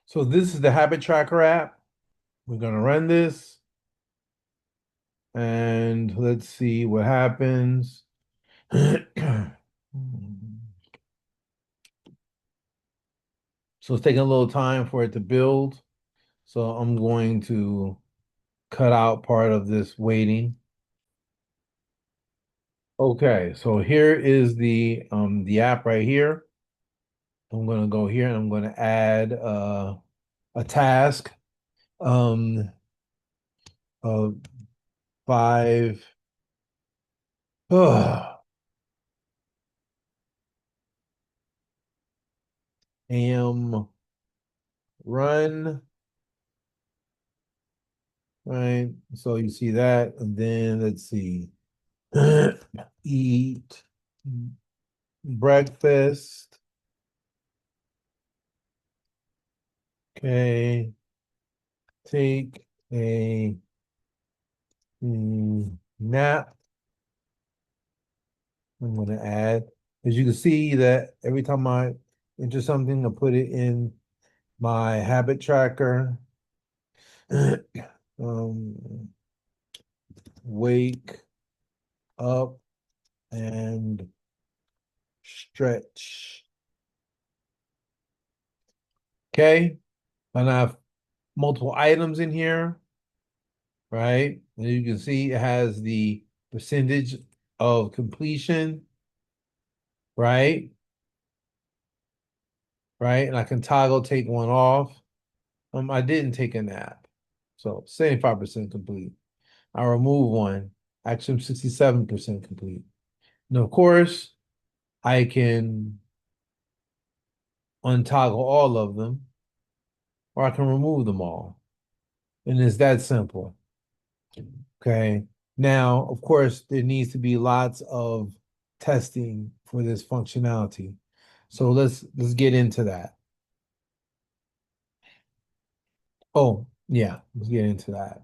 So this is the habit tracker app. We're gonna run this and let's see what happens. So it's taking a little time for it to build. So I'm going to cut out part of this waiting. Okay, so here is the app right here. I'm gonna go here and I'm gonna add a task um of 5 a.m. run, right? So you see that, and then let's see, eat breakfast. Okay, take a nap. I'm going to add, as you can see that every time I enter something, I put it in my habit tracker. um, Wake up and stretch. Okay, and I have multiple items in here, right? And you can see it has the percentage of completion, right? Right, and I can toggle take one off. I didn't take a nap, so 75% complete. I remove one. Actually, I'm 67% complete. And of course, I can untoggle all of them, or I can remove them all. And it's that simple. Okay. Now, of course, there needs to be lots of testing for this functionality. So let's get into that. Oh, yeah, let's get into that.